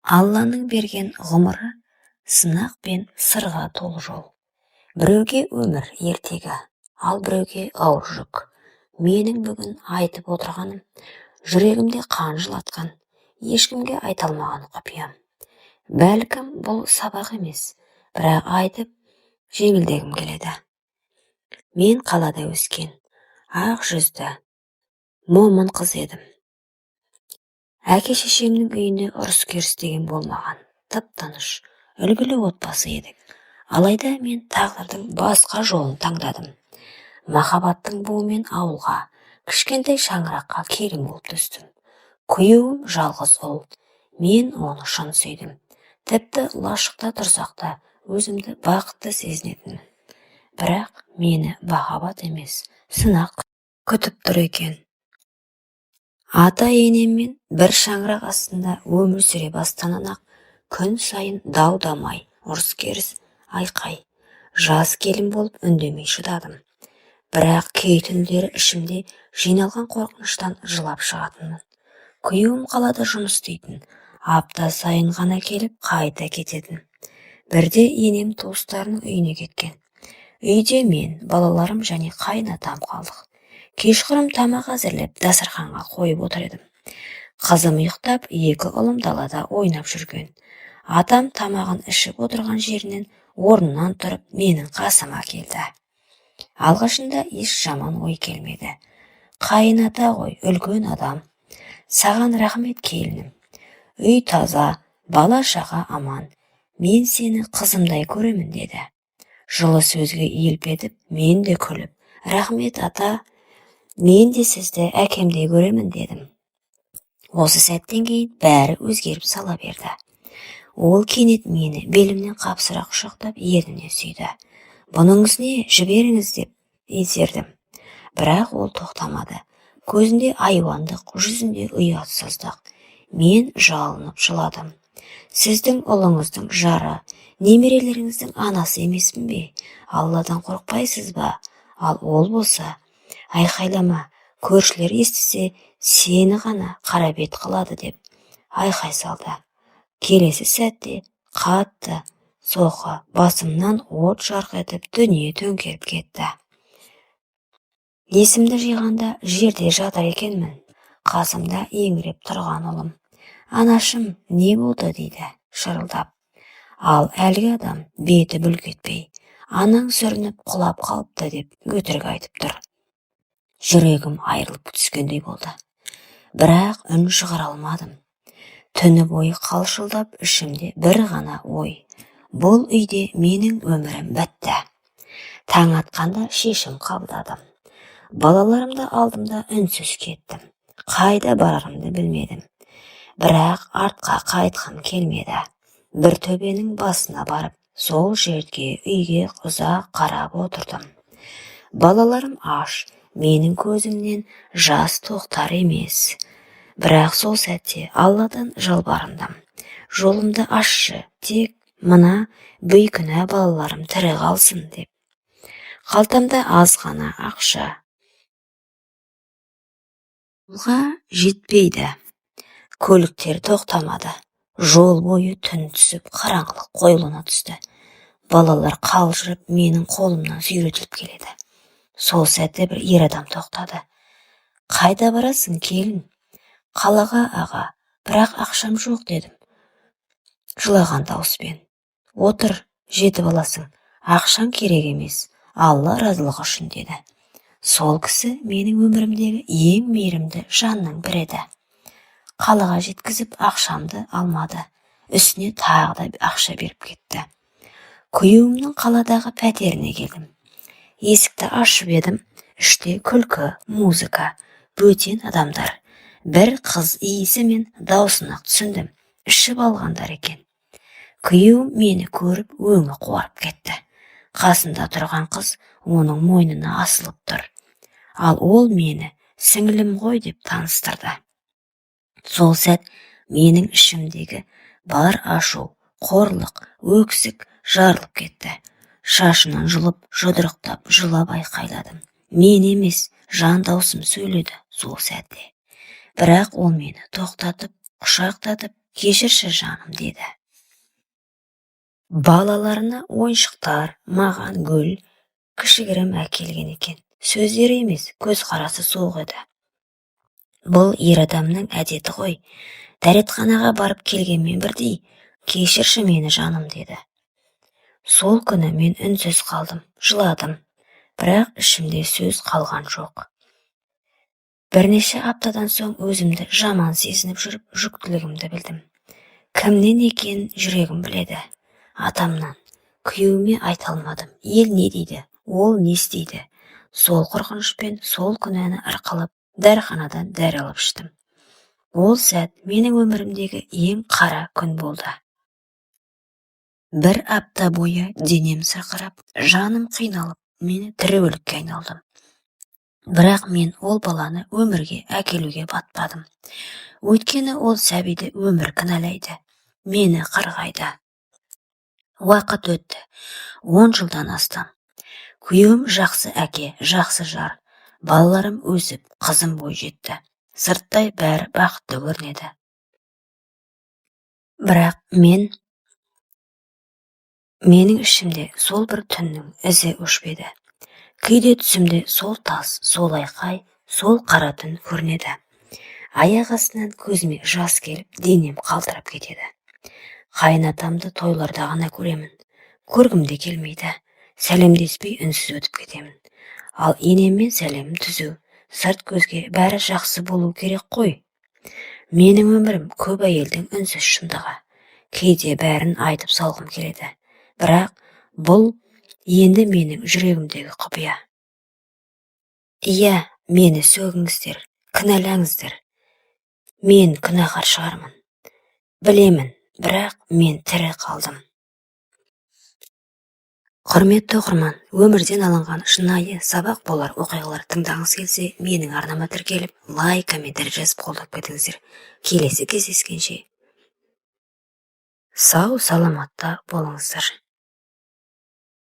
Алланың берген ғұмыры сынақ пен сырға толы жол. Біреуге өмір ертегі, ал біреуге ауыр жүк. Менің бүгін айтып отырғаным жүрегімде қан жылатқан, ешкімге айта алмаған құпиям. Бәлкім бұл сабақ емес, бірақ айтып жеңілдегім келеді. Мен қалада өскен, ақ жүзді, момын қыз едім. Әке-шешемнің үйінде ұрыс-керіс деген болмаған, тып-тыныш, үлгілі отбасы едік. Алайда мен тағдырдың басқа жолын таңдадым. Махаббаттың буымен ауылға, кішкентай шаңыраққа келін болып түстім. Күйеуім жалғыз ұл, мен оны шын сүйдім. Тіпті лашықта тұрсақ та өзімді бақытты сезінетінмін. Бірақ мені махаббат емес, сынақ күтіп тұр екен. Ата-енеммен бір шаңырақ астында өмір сүре бастағаннан-ақ күн сайын дау-дамай, ұрыс-керіс, айқай. Жас келін болып үндемей шыдадым. Бірақ кей түндері ішімде жиналған қорқыныштан жылап шығатынмын. Күйеуім қалада жұмыс істейтін, апта сайын ғана келіп қайта кететін. Бірде енем туыстарының үйіне кеткен. Үйде мен, балаларым және қайынатам қалдық. Кешқұрым тамақ әзірлеп дастарханға қойып отыр едім. Қызым ұйықтап, екі ұлым далада ойнап жүрген. Атам тамағын ішіп отырған жерінен орнынан тұрып менің қасыма келді. Алғашында еш жаман ой келмеді. Қайыната ғой, үлкен адам. Саған рахмет келінім. Үй таза, бала-шаға аман. Мен сені қызымдай көремін деді. Жылы сөзге иіліп етіп, мен де күліп, рахмет ата, мен де сізді әкемдей көремін дедім. Осы сәттен кейін бәрі өзгеріп сала берді. Ол кенет мені белімнен қапсыра құшақтап ерніне сүйді. Бұныңыз не, жіберіңіз деп езердім. Бірақ ол тоқтамады. Көзінде айуандық, жүзінде ұятсыздық. Мен жалынып жыладым. Сіздің ұлыңыздың жары, немерелеріңіздің анасы емеспін бе? Алладан қорықпайсыз ба? Ал ол болса, айқайлама, көршілер естісе, сені ғана қара бет қылады деп айқай салды. Келесі сәтте қатты соққы басымнан от жарқ етіп дүние төңкеріп кетті. Есімді жиғанда жерде жатыр екенмін. Қасымда еңіреп тұрған ұлым. Анашым, не болды дейді шырылдап. Ал әлгі адам беті бүлк етпей, анаң сүрініп құлап қалыпты деп өтірік айтып тұр. Жүрегім айырылып түскендей болды. Бірақ үн шығара алмадым. Түні бойы қалшылдап ішімде бір ғана ой. Бұл үйде менің өмірім бітті. Таң атқанда шешім қабылдадым. Балаларымды алдымда үнсіз кеттім. Қайда барарымды білмедім. Бірақ артқа қайтқым келмеді. Бір төбенің басына барып, сол жерге үйге ұзақ қарап отырдым. Балаларым аш, менің көзімнен жас тоқтар емес. Бірақ сол сәтте Алладан жалбарындым. Жолымды ашшы, тек мына бейкүнә балаларым тірі қалсын деп. Қалтамда аз ғана ақша. Жолға жетпейді. Көліктер тоқтамады. Жол бойы түн түсіп, қараңғылық қоюлана түсті. Балалар қалжырып, менің қолымнан сүйретіліп келеді. Сол сәтте бір ер адам тоқтады. Қайда барасың, келін? Қалаға, аға, бірақ ақшам жоқ дедім. Жылаған дауыспен. Отыр, жетіп аласың. Ақшаң керек емес, Алла разылығы үшін деді. Сол кісі менің өмірімдегі ең мейірімді жанның бірі еді. Қалаға жеткізіп ақшамды алмады. Үстіне тағы да ақша беріп кетті. Күйеуімнің қаладағы пәтеріне келдім. Есікті ашып едім. Іште күлкі, музыка, бөтен адамдар. Бір қыз иісі мен даусына түсіндім. Ішіп алғандар екен. Күйеуім мені көріп өңі қуарып кетті. Қасында тұрған қыз оның мойнына асылып тұр. Ал ол мені сіңілім ғой деп таныстырды. Сол сәт менің ішімдегі бар ашу, қорлық, өксік жарылып кетті. Шашынан жұлып, жұдырықтап, жылап айқайладым. Мен емес, жан даусым сөйледі сол сәтте. Бірақ ол мені тоқтатып, құшақтатып, Кешірші жаным, деді. Балаларына ойыншықтар, маған гүл, кішігірім әкелген екен. Сөздері емес, көзқарасы суық еді. Бұл ер адамның әдеті ғой. Дәретханаға барып келгенмен бірдей, кешірші мені жаным, деді. Сол күні мен үнсіз қалдым, жыладым, бірақ ішімде сөз қалған жоқ. Бірнеше аптадан соң өзімді жаман сезініп жүріп, жүктілігімді білдім. Кімнен екенін жүрегім біледі. Атамнан. Күйеуіме айта алмадым. Ел не дейді, ол не істейді. Сол қорқынышпен сол күнәні арқалап, дәріханадан дәрі алып іштім. Ол сәт менің өмірімдегі ең қара күн болды. Бір апта бойы денем сырқырап, жаным қиналып, мені тірі өлікке айналдым. Бірақ мен ол баланы өмірге әкелуге батпадым. Өйткені ол сәбиді өмір кінәлайды, мені қырғайды. Уақыт өтті, 10 жылдан астам. Күйеуім жақсы әке, жақсы жар. Балаларым өсіп, қызым бой жетті. Сырттай бәрі бақытты көрінеді. Бірақ менің ішімде сол бір түннің ізі өшпеді. Кейде түсімде сол тас, сол айқай, сол қара түн көрінеді. Аяқ астынан көзіме жас келіп, денем қалтырап кетеді. Қайынатамды тойларда ғана көремін. Көргімде келмейді. Сәлемдеспей үнсіз өтіп кетемін. Ал енеммен сәлемім түзу. Сырт көзге бәрі жақсы болу керек қой. Менің өмірім көп әйелдің үнсіз шындығы. Кейде бәрін айтып салғым келеді. Бірақ бұл енді менің жүрегімдегі құпия. Иә, мені сөгіңіздер, кінәлаңыздар. Мен күнәһар шығармын. Білемін, бірақ мен тірі қалдым. Құрметті оқырман, өмірден алынған шынайы сабақ болар оқиғалар тыңдағыңыз келсе, менің арнама тіркеліп, лайк, комментарий жазып қолдап кетіңіздер. Келесі кездескенше сау саламатта болыңыздар.